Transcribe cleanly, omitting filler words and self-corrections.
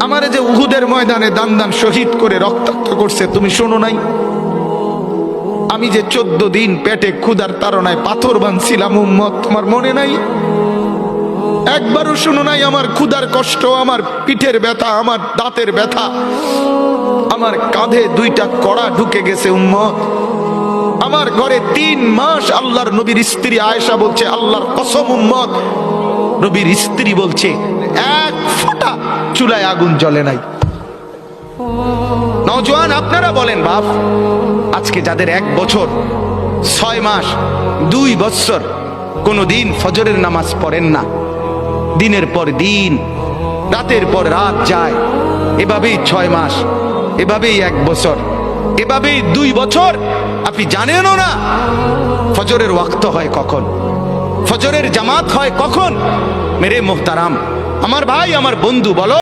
আমারে যে উহুদের ময়দানে দান দান শহীদ করে রক্তাক্ত করছে তুমি শোনো নাই? আমি যে 14 দিন পেটে ক্ষুধার তাড়নায় পাথর বাঁধছিলাম উম্মত, তোমার মনে নাই? একবারও শোনো নাই আমার ক্ষুধার কষ্ট, আমার পিঠের ব্যথা, আমার দাঁতের ব্যথা, আমার কাঁধে 2টা কড়া ঢুকে গেছে উম্মত। আমার ঘরে 3 মাস আল্লাহর নবীর স্ত্রী আয়েশা বলছে, আল্লাহর কসম উম্মত, নবীর স্ত্রী বলছে এক ফোঁটা চুলায় আগুন জ্বলে নাই। নওজোয়ান আপনারা বলেন বাপ, আজকে যাদের 1 বছর 6 মাস 2 বছর কোনদিন ফজরের নামাজ পড়েন না, দিনের পর দিন রাতের পর রাত যায়, এভাবেই 6 মাস, এভাবেই 1 বছর, এভাবেই 2 বছর, আপনি জানেনও না ফজরের ওয়াক্ত হয় কখন, ফজরের জামাত হয় কখন। মেরে মোহতারাম, আমার ভাই, আমার বন্ধু, বলো